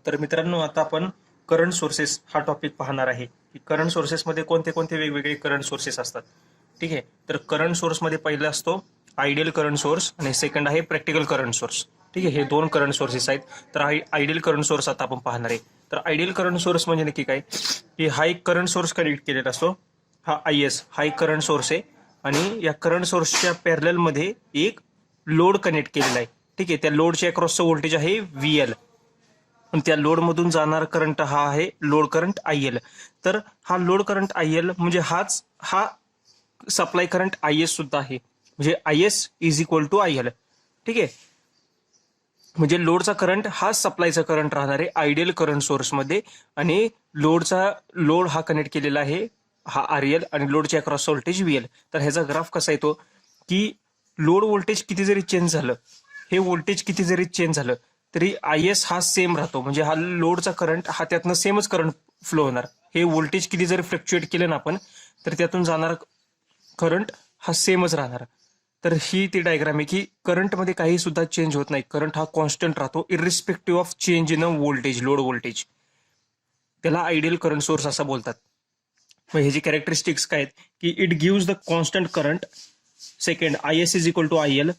तर मित्रांनो, आता आपण करंट सोर्सेस हा टॉपिक पाहणार आहे की करंट सोर्सेसमध्ये कोणते कोणते वेगवेगळे करंट सोर्सेस असतात. ठीक आहे, तर करंट सोर्समध्ये पहिला असतो आयडियल करंट सोर्स आणि सेकंड आहे प्रॅक्टिकल करंट सोर्स. ठीक आहे, हे दोन करंट सोर्सेस आहेत. तर आयडियल करंट सोर्स आता आपण पाहणार आहे. तर आयडियल करंट सोर्स म्हणजे नक्की काय, की हा एक करंट सोर्स कनेक्ट केलेला असतो. हा IS हा एक करंट सोर्स आहे आणि या करंट सोर्सच्या पॅरलल मध्ये एक लोड कनेक्ट केलेला आहे. ठीक आहे, त्या लोडच्या अक्रॉसचं व्होल्टेज आहे VL आणि त्या लोडमधून जाणार करंट हा आहे लोड करंट IL. तर हा लोड करंट IL म्हणजे हा सप्लाय करंट IS सुद्धा आहे. म्हणजे IS is equal to IL. ठीक आहे, म्हणजे लोडचा करंट हा सप्लायचा करंट राहणार आहे आयडियल करंट सोर्समध्ये आणि लोड हा कनेक्ट केलेला आहे हा RL आणि लोडच्या अक्रॉस व्होल्टेज VL. तर ह्याचा ग्राफ कसा येतो की लोड व्होल्टेज किती जरी चेंज झालं, हे व्होल्टेज किती जरी चेंज झालं तरी IS हा सेम राहतो. म्हणजे हा लोडचा करंट हा त्यातनं सेमच करंट फ्लो होणार. हे व्होल्टेज किती जरी फ्लक्च्युएट केलं ना आपण तर त्यातून जाणार करंट हा सेमच राहणार. तर ही ती डायग्राम आहे की करंटमध्ये काही सुद्धा चेंज होत नाही. करंट हा कॉन्स्टंट राहतो irrespective of change in a voltage, load voltage. त्याला आयडियल करंट सोर्स असं बोलतात. मग ह्याची कॅरेक्टरिस्टिक्स काय आहेत की it gives the constant current. Second, IS is equal to IL.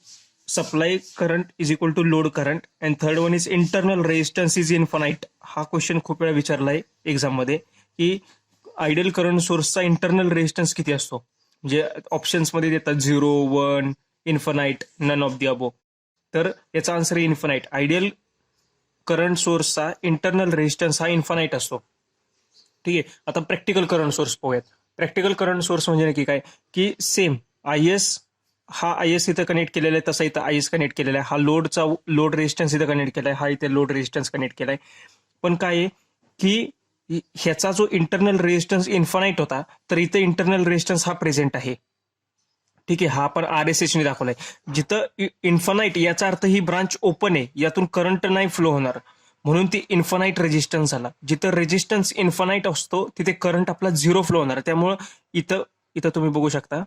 Supply current is equal to load current. And third one is internal resistance is infinite. हा question खूप वेळा विचारलाय एक्झाममध्ये की आयडियल करंट सोर्सचा इंटरनल रेजिस्टन्स किती असतो. म्हणजे ऑप्शन्स मध्ये देतात 0, 1, इन्फानाइट, नन ऑफ दी अबो. तर याचा आन्सर आहे इन्फानाइट. आयडियल करंट सोर्सचा इंटरनल रेजिस्टन्स हा इन्फानाइट असतो. ठीक आहे, आता प्रॅक्टिकल करंट सोर्स पाहूयात. प्रॅक्टिकल करंट सोर्स म्हणजे नक्की काय की सेम IS इथं कनेक्ट केलेला आहे, तसा इथं IS कनेक्ट केलेला आहे. हा लोड रेजिस्टन्स इथं कनेक्ट केलाय, हा इथे लोड रेजिस्टन्स कनेक्ट केलाय. पण काय आहे की ह्याचा जो इंटरनल रेजिस्टन्स इन्फानाइट होता तर इथं इंटरनल रेजिस्टन्स हा प्रेझेंट आहे. ठीक आहे, हा आपण RSH ने दाखवलाय. जिथं इन्फानाइट याचा अर्थ ही ब्रांच ओपन आहे, यातून करंट नाही फ्लो होणार, म्हणून ती इन्फानाइट रेजिस्टन्स झाला. जिथं रेजिस्टन्स इन्फानाइट असतो तिथे करंट आपला 0 फ्लो होणार. त्यामुळं इथं इथं तुम्ही बघू शकता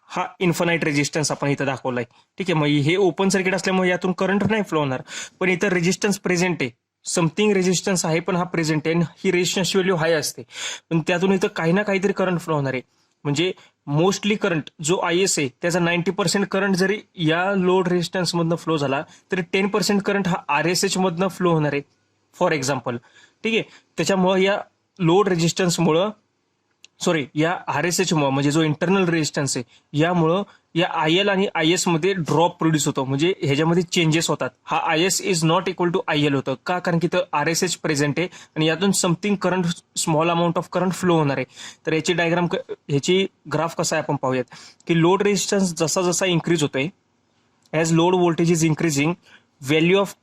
हा इन्फानाइट रेजिस्टन्स आपण इथं दाखवलाय. ठीक आहे, मग हे ओपन सर्किट असल्यामुळे यातून करंट नाही फ्लो होणार. पण इथं रेजिस्टन्स प्रेझेंट आहे, समथिंग रेजिस्टन्स आहे पण हा प्रेझेंट आहे आणि ही रेजिस्टन्सची व्हॅल्यू हाय असते. पण त्यातून इथं काही ना काहीतरी करंट फ्लो होणार आहे. म्हणजे मोस्टली करंट जो IS आहे त्याचा 90% करंट जरी या लोड रेजिस्टन्स मधनं फ्लो झाला तरी 10% करंट हा RSH मधनं फ्लो होणार आहे फॉर एक्झाम्पल. ठीक आहे, त्याच्यामुळे या लोड रेजिस्टन्समुळं या RSH मुळे म्हणजे जो इंटरनल रेजिस्टन्स आहे यामुळं या IL आणि IS मध्ये ड्रॉप प्रोड्यूस होतो. म्हणजे ह्याच्यामध्ये चेंजेस होतात. हा IS is not equal to IL होतं का, कारण की RSH प्रेझेंट आहे आणि यातून something current, small amount of current flow होणार आहे. तर ह्याची ग्राफ कसा आहे आपण पाहूयात की लोड रेजिस्टन्स जसा जसा इन्क्रीज होतोय, as load voltage is increasing, value of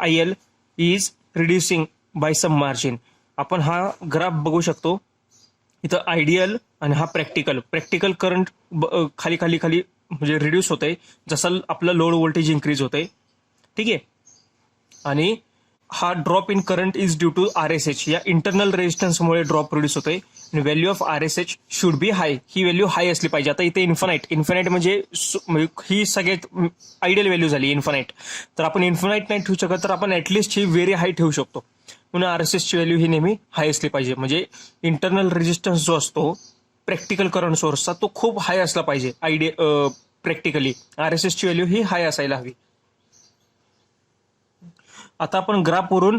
IL is reducing by some margin. आपण हा ग्राफ बघू शकतो. इथं आयडियल आणि हा प्रॅक्टिकल करंट खाली खाली खाली म्हणजे रिड्यूस होतंय जसं आपलं लोड व्होल्टेज इन्क्रीज होतंय. ठीक आहे, आणि हा drop in current is due to RSH. या इंटरनल रेजिस्टन्समुळे ड्रॉप प्रोड्यूस होतोय आणि value of RSH should be high. ही व्हॅल्यू हाय असली पाहिजे. आता इथे इन्फानाइट म्हणजे ही सगळ्यात आयडियल व्हॅल्यू झाली इन्फानाइट. तर आपण इन्फानाइट नाही ठेवू शकत, तर आपण ऍटलिस्ट ही व्हेरी हाय ठेवू शकतो. म्हणून RSH ची व्हॅल्यू ही नेहमी हाय असली पाहिजे. म्हणजे इंटरनल रेजिस्टन्स जो असतो प्रॅक्टिकल करंट सोर्सचा तो खूप हाय असला पाहिजे. प्रॅक्टिकली RSH ची व्हॅल्यू ही हाय असायला हवी. आता आपण ग्राफवरून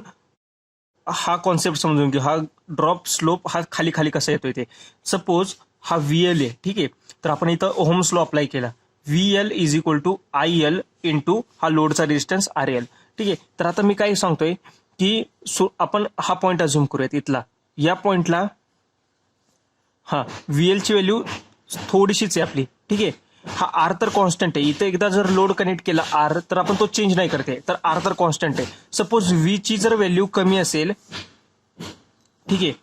हा कॉन्सेप्ट समजून घेऊ. हा ड्रॉप स्लोप हा खाली खाली कसा येतोय ते. सपोज हा VL आहे. ठीक आहे, तर आपण इथं ओहम्स लॉ अप्लाय केला. VL is equal to IL into हा लोडचा रेजिस्टन्स RL. ठीक आहे, तर आता मी काय सांगतोय की आपण हा पॉईंट अझ्युम करूयात इथला. या पॉइंटला हा VL ची व्हॅल्यू थोडीशीच आहे आपली. ठीक आहे, हा R तर कॉन्स्टंट आहे. इथे एकदा जर लोड कनेक्ट केला R तर आपण तो चेंज नाही करते, तर R तर कॉन्स्टंट आहे. सपोज V ची जर व्हॅल्यू कमी असेल, ठीक आहे,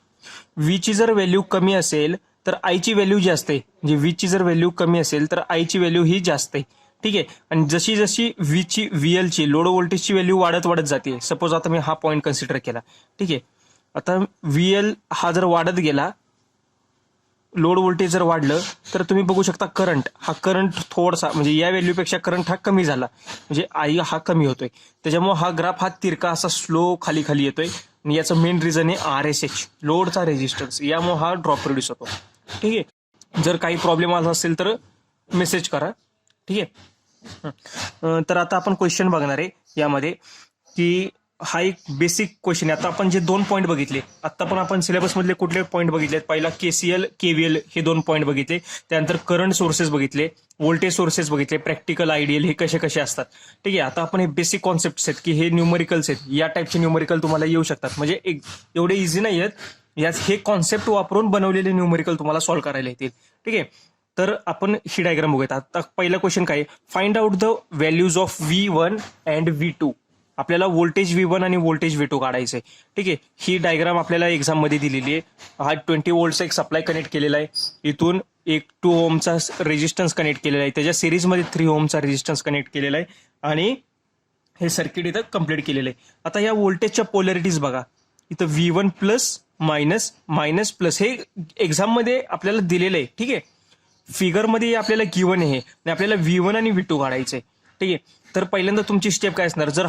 V ची जर व्हॅल्यू कमी असेल तर I ची व्हॅल्यू जास्त आहे. म्हणजे V ची जर व्हॅल्यू कमी असेल तर I ची व्हॅल्यू ही जास्त आहे. ठीक आहे, आणि जशी जशी VL ची लोड व्होल्टेजची व्हॅल्यू वाढत वाढत जाते. सपोज आता मी हा पॉईंट कन्सिडर केला. ठीक आहे, आता VL हा जर वाढत गेला, लोड व्होल्टेज जर वाढलं तर तुम्ही बघू शकता करंट थोडासा म्हणजे या व्हॅल्यूपेक्षा करंट हा कमी झाला, म्हणजे आई हा कमी होतोय. त्याच्यामुळे हा ग्राफ हा तिरका असा स्लो खाली खाली येतोय. आणि याचं मेन रिझन आहे RSH, लोडचा रेजिस्टन्स. यामुळे हा ड्रॉप प्रोड्यूस होतो. ठीक आहे. जर काही प्रॉब्लेम आला असेल तर मेसेज करा. ठीक आहे. तर आता आपण क्वेश्चन बघणार आहे यामध्ये की हा एक बेसिक क्वेश्चन आहे. आता आपण जे 2 पॉईंट बघितले, आता पण आपण सिलेबस मधले कुठले पॉईंट बघितलेत, पहिला KCL KVL हे 2 पॉईंट बघितले, त्यानंतर करंट सोर्सेस बघितले, व्होल्टेज सोर्सेस बघितले, प्रॅक्टिकल आयडियल हे कसे कसे असतात. ठीक आहे. आता आपण हे बेसिक कॉन्सेप्ट आहेत की हे न्यूमरिकल्स आहेत, या टाईपचे न्यूमरिकल तुम्हाला येऊ शकतात. म्हणजे एवढे इझी नाही आहेत, यात हे कॉन्सेप्ट वापरून बनवलेले न्यूमरिकल तुम्हाला सॉल्व्ह करायला येतील. ठीक आहे. तर आपण ही डायग्राम बघूयात. आता पहिला क्वेश्चन काय, find out the values of V1 and V2. आपल्याला व्होल्टेज V1 आणि व्होल्टेज V2 काढायचे. ठीक आहे. ही डायग्राम आपल्याला एक्झाम मध्ये दिलेली आहे. हा 20 व्होल्टचा एक सप्लाय कनेक्ट केलेला आहे, इथून एक 2 ओमचा रेजिस्टन्स कनेक्ट केलेला आहे, त्याच्या सिरीजमध्ये 3 ओमचा रेजिस्टन्स कनेक्ट केलेला आहे आणि हे सर्किट इथं कम्प्लीट केलेलं आहे. आता या व्होल्टेजच्या पोलॅरिटीज बघा, इथं V1 plus minus minus plus हे एक्झाम मध्ये आपल्याला दिलेलं आहे. ठीक आहे. फिगरमध्ये आपल्याला गिवन आहे आणि आपल्याला V1 आणि V2 काढायचे. ठीक आहे. तर पहिल्यांदा तुमची स्टेप काय असणार, जर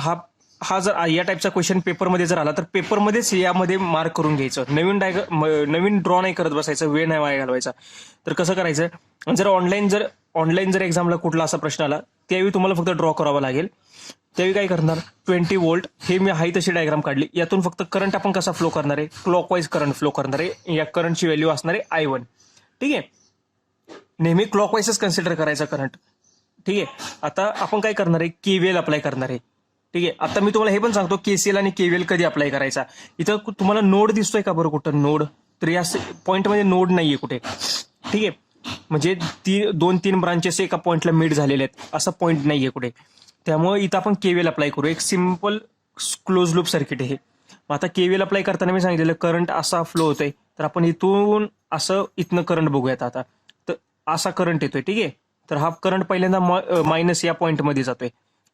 हा जर या टाईपचा क्वेश्चन पेपरमध्ये जर आला तर पेपरमध्येच यामध्ये मार्क करून घ्यायचं. नवीन ड्रॉ नाही करत बसायचं, वेळ नाही वाया घालवायचा. तर कसं करायचं, जर ऑनलाईन जर एक्झामला कुठला असा प्रश्न आला त्यावेळी तुम्हाला फक्त ड्रॉ करावा लागेल. त्यावेळी काय करणार, 20 व्होल्ट हे मी हाय तशी डायग्राम काढली. यातून फक्त करंट आपण कसा फ्लो करणार आहे, क्लॉकवाईज करंट फ्लो करणार आहे. या करंटची व्हॅल्यू असणार आहे I1. ठीक आहे. नेहमी क्लॉकवाईजच कन्सिडर करायचा करंट. ठीक आहे. आता आपण काय करणार आहे, KVL अप्लाय करणार आहे. ठीक आहे. आता मी तुम्हाला हे पण सांगतो KCL आणि KVL कधी अप्लाय करायचा. इथं तुम्हाला नोड दिसतोय का बरं कुठं नोड, तर या पॉईंटमध्ये नोड नाहीये कुठे. ठीक आहे. म्हणजे 2-3 ब्रांचेस एका पॉईंटला मीट झालेले आहेत, असा पॉईंट नाहीये कुठे. त्यामुळे इथं आपण KVL अप्लाय करू. एक सिम्पल क्लोज लूप सर्किट आहे. मग आता KVL अप्लाय करताना मी सांगितलेलं करंट असा फ्लो होतोय, तर आपण इथून असं इथनं करंट बघूयात. आता तर असा करंट येतोय. ठीक आहे. तर हा करंट पहिल्यांदा मायनस या पॉईंटमध्ये जातोय,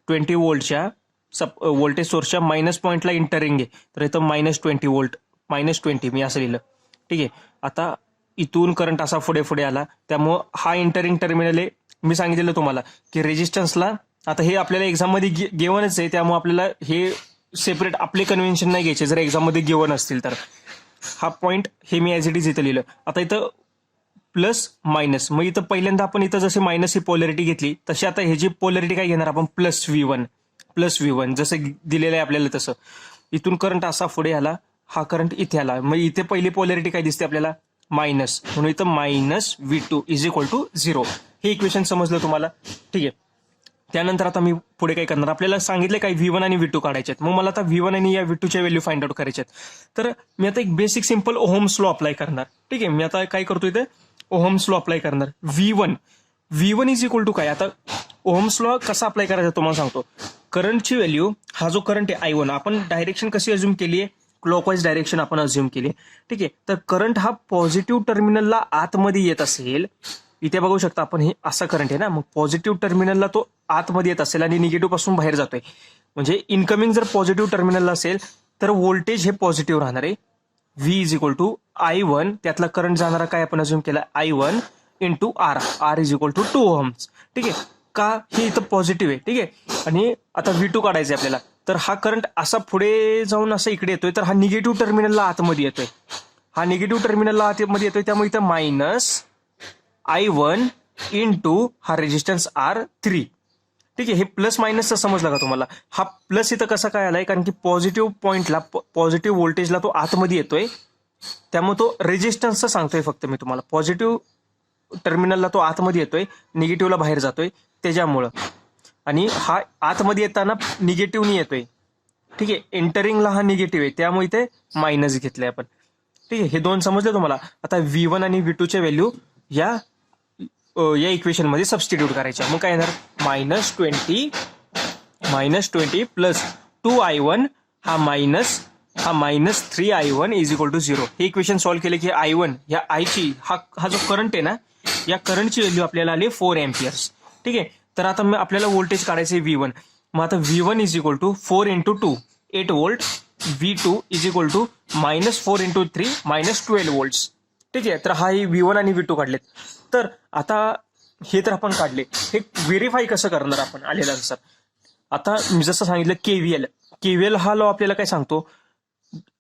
20 व्होल्टच्या व्होल्टेज सोर्सच्या मायनस पॉईंटला इंटरिंग आहे. तर इथं -20 व्होल्ट, -20 मी असं लिहिलं. ठीक आहे. आता इथून करंट असा पुढे पुढे आला, त्यामुळं हा इंटरिंग टर्मिनल आहे. मी सांगितलेलं तुम्हाला की रेजिस्टन्सला, आता हे आपल्याला एक्झाममध्ये गिव्हनच आहे, त्यामुळे आपल्याला हे सेपरेट आपले कन्व्हेन्शन नाही घ्यायचे जर एक्झाममध्ये गिव्हन असतील तर. हा पॉईंट हे मी ॲज इट इज इथं लिहिलं. आता इथं प्लस मायनस, मग इथं पहिल्यांदा आपण इथं जसे मायनस ही पोलॅरिटी घेतली तशी आता ह्याची पोलॅरिटी काय घेणार आपण, प्लस V1 जसं दिलेलं आहे आपल्याला तसं. इथून करंट असा पुढे आला, हा करंट इथे आला, मग इथे पहिली पोलॅरिटी काय दिसते आपल्याला, मायनस, म्हणून इथं -V2 = 0. हे इक्वेशन समजलं तुम्हाला. ठीक आहे. त्यानंतर आता मी पुढे काय करणार, आपल्याला सांगितलं काय V1 आणि V2 काढायचे आहेत. मग मला आता V1 आणि या V2च्या व्हॅल्यू फाइंड आउट करायचे आहेत. तर मी आता एक basic simple Ohm's law apply करणार. ठीक आहे. मी आता काय करतो, इथे ओहम्स लॉ अप्लाय करणार. V1 = काय, आता ओहम्स लॉ कसा अप्लाय करायचा तुम्हाला सांगतो. करंटची व्हॅल्यू, हा जो करंट आहे I1, आपण डायरेक्शन कशी अज्युम केली आहे, क्लॉकवाईज डायरेक्शन आपण अज्युम केली आहे. ठीक आहे. तर करंट हा पॉझिटिव्ह टर्मिनलला आतमध्ये येत असेल, इथे बघू शकता आपण, हे असा करंट आहे ना, मग पॉझिटिव्ह टर्मिनलला तो आतमध्ये येत असेल आणि निगेटिव्ह पासून बाहेर जातोय. म्हणजे इनकमिंग जर पॉझिटिव्ह टर्मिनलला असेल तर व्होल्टेज हे पॉझिटिव्ह राहणार आहे. V = I1, त्यातला करंट जाणारा काय आपण अज्युम केला, I1 × R, R = 2 ohms. ठीक आहे. का, हे इथं पॉझिटिव्ह आहे. ठीक आहे. आणि आता V2 काढायचं आहे आपल्याला, तर हा करंट असा पुढे जाऊन असं इकडे येतोय, तर हा निगेटिव्ह टर्मिनलला आतमध्ये येतोय. त्यामुळे इथं -I1 × हा रेजिस्टन्स R3. ठीक आहे. हे प्लस मायनसचं समजलं का तुम्हाला. हा प्लस इथं कसा काय आलाय, कारण की पॉझिटिव्ह पॉईंटला, पॉझिटिव्ह व्होल्टेजला तो आतमध्ये येतोय, त्यामुळे तो रेजिस्टन्सचा सांगतोय फक्त मी तुम्हाला. पॉझिटिव्ह टर्मिनलला तो आतमध्ये येतोय, निगेटिव्हला बाहेर जातोय त्याच्यामुळं. आणि हा आतमध्ये येताना निगेटिव्हनी येतोय. ठीक आहे. एंटरिंगला हा निगेटिव्ह आहे, त्यामुळे इथे मायनस घेतलंय आपण. ठीक आहे. हे 2 समजले तुम्हाला. आता V1 आणि V2च्या व्हॅल्यू या इक्वेशन मध्ये सबस्टिट्यूट करायच्या. मग काय येणार, -20 प्लस 2I1, हा -3I1 = 0. हे इक्वेशन सॉल्व्ह केले की I1 या आयची, हा जो करंट आहे ना, या करंटची व्हॅल्यू आपल्याला आली 4 amperes. ठीक आहे. तर आता आपल्याला व्होल्टेज काढायचे V1. मग आता V1 = 4 × 2, 8 व्होल्ट. V2 = -4 × 3, -12 volts. ठीक आहे. तर हा V1 आणि V2 काढलेत. तर आता हे तर आपण काढले, हे व्हेरीफाय कसं करणार आपण आलेलं आन्सर. आता मी जसं सांगितलं केव्हीएल हा लॉ आपल्याला काय सांगतो,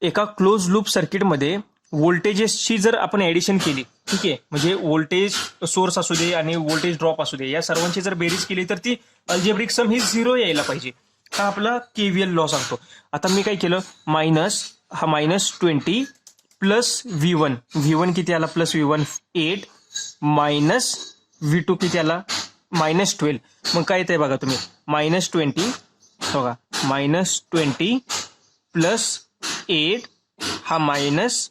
एका क्लोज लूप सर्किटमध्ये व्होल्टेजेसची जर आपण ऍडिशन केली, ठीक आहे, म्हणजे व्होल्टेज सोर्स असू दे आणि व्होल्टेज ड्रॉप असू दे, या सर्वांची जर बेरीज केली तर ती अल्जेब्रिक सम ही 0 यायला पाहिजे. हा आपला केव्हीएल लॉ सांगतो. आता मी काय केलं, -20 प्लस V1 किती आला, प्लस V1 8 मायनस V2 किती आला, -12. मग काय येतंय बघा तुम्ही, -20 बघा, -20 प्लस 8 हा -12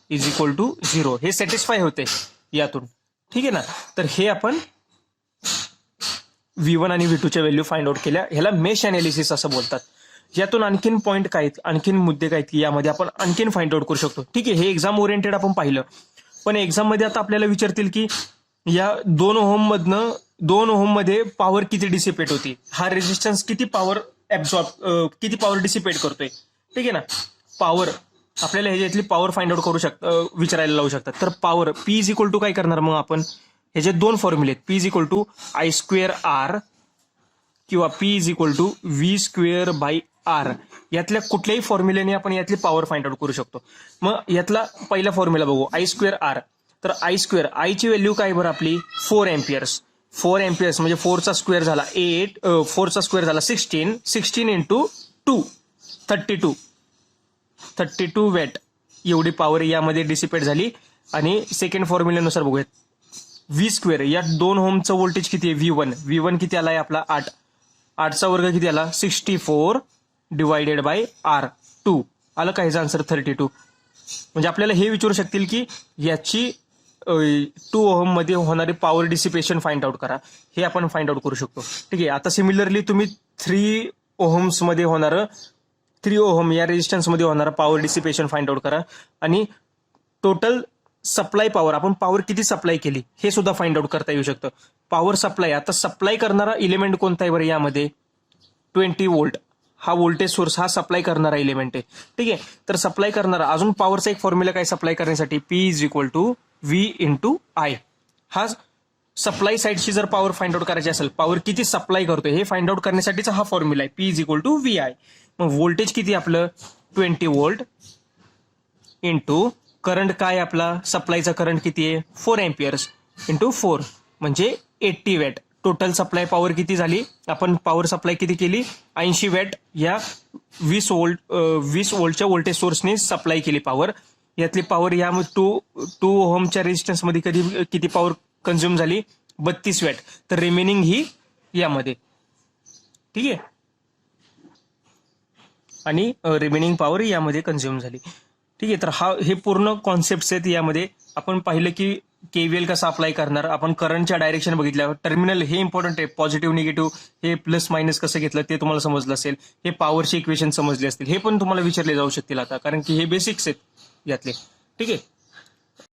इज इक्वल टू 0. हे सॅटिस्फाय होते यातून, ठीक आहे ना. तर हे आपण V1 आणि V2च्या व्हॅल्यू फाइंड आउट केल्या. ह्याला मेश अनालिसिस असं बोलतात. यातून आणखीन पॉईंट काय आहेत, आणखीन मुद्दे काय आहेत की यामध्ये आपण आणखीन फाइंड आउट करू शकतो. ठीक आहे, हे एक्झाम ओरिएंटेड आपण पाहिलं. पण एक्झाम मध्ये आता आपल्याला विचारतील की या 2 ओहम मध्ये पॉवर किती डिसिपेट होती, हा रेजिस्टन्स किती पॉवर किती पॉवर डिसिपेट करतोय, ठीक आहे ना. पॉवर आपल्याला ह्याच्यातली पॉवर फाइंड आउट करू विचारायला लावू शकतात. तर power P is equal to काय करणार मग आपण, ह्याचे 2 फॉर्म्युले आहेत. P is equal to I²R किंवा P is equal to V²/R. यातल्या कुठल्याही फॉर्म्युल्याने आपण यातली पॉवर फाइंड आउट करू शकतो. मग यातला पहिला फॉर्म्युला बघू, I²R. तर I ची व्हॅल्यू काय बरं आपली, 4 एम्पियर्स. 4 एम्पियर्स म्हणजे 4चा स्क्वेअर झाला 8, 4चा स्क्वेअर झाला 16 इंटू 2 32 वॅट एवढी पॉवर यामध्ये डिसिपेट झाली. आणि सेकंड फॉर्म्युल्यानुसार बघूयात, V², या 2 ओहमचं व्होल्टेज किती आहे, V1 किती आलाय आपला 8चा वर्ग किती आला 64 डिवायडेड बाय R2 आलं का, ह्याचा आन्सर 32. म्हणजे आपल्याला हे विचारू शकतील की याची 2 ओहम मध्ये होणारी पॉवर डिसिपेशन फाइंड आउट करा, हे आपण फाइंड आउट करू शकतो. ठीक आहे. आता सिमिलरली तुम्ही 3 ओहम या रेजिस्टन्स मध्ये होणारा पॉवर डिसिपेशन फाइंड आउट करा आणि टोटल सप्लाय पॉवर, आपण पॉवर किती सप्लाय केली हे सुद्धा फाइंड आउट करता येऊ शकतं. पॉवर सप्लाय, आता सप्लाय करणारा इलिमेंट कोणता आहे बरं यामध्ये, 20 व्होल्ट हा व्होल्टेज सोर्स हा सप्लाय करणारा एलिमेंट आहे. ठीक आहे. तर सप्लाय करणारा अजून पॉवरचा एक फॉर्म्युला काय सप्लाय करण्यासाठी, P is equal to V into I. हा सप्लाय साईडची जर पॉवर फाइंड आउट करायची असेल, पॉवर किती सप्लाय करतोय हे फाइंड आउट करण्यासाठीचा हा फॉर्म्युला आहे, P is equal to VI. मग व्होल्टेज किती आपलं 20 व्होल्ट इंटू करंट काय आपला सप्लायचा करंट किती आहे 4 एम्पियर्स इंटू 4 म्हणजे 80 वॅट. टोटल सप्लाय पॉवर किती झाली, आपण पॉवर सप्लाय किती केली 80 वॅट या 20 व्होल्टच्या व्होल्टेज सोर्सने सप्लाय केली पॉवर. यातली पॉवर या 2 ओहमच्या रेजिस्टन्स मध्ये किती पॉवर कन्झ्युम झाली 32 वॅट. तर रिमेनिंग ही यामध्ये, ठीक आहे, आणि रिमेनिंग पॉवर यामध्ये कन्झ्युम झाली. ठीक आहे. तर हे पूर्ण कॉन्सेप्ट आहेत. यामध्ये आपण पाहिलं की केव्हीएल कसा अप्लाय करणार, आपण करंटच्या डायरेक्शन बघितल्या, टर्मिनल हे इम्पॉर्टंट आहे, पॉझिटिव्ह निगेटिव्ह हे प्लस मायनस कसं घेतलं ते तुम्हाला समजलं असेल, हे पॉवरचे इक्वेशन समजले असतील, हे पण तुम्हाला विचारले जाऊ शकतील आता, कारण की हे बेसिक्स आहेत यातले. ठीक आहे.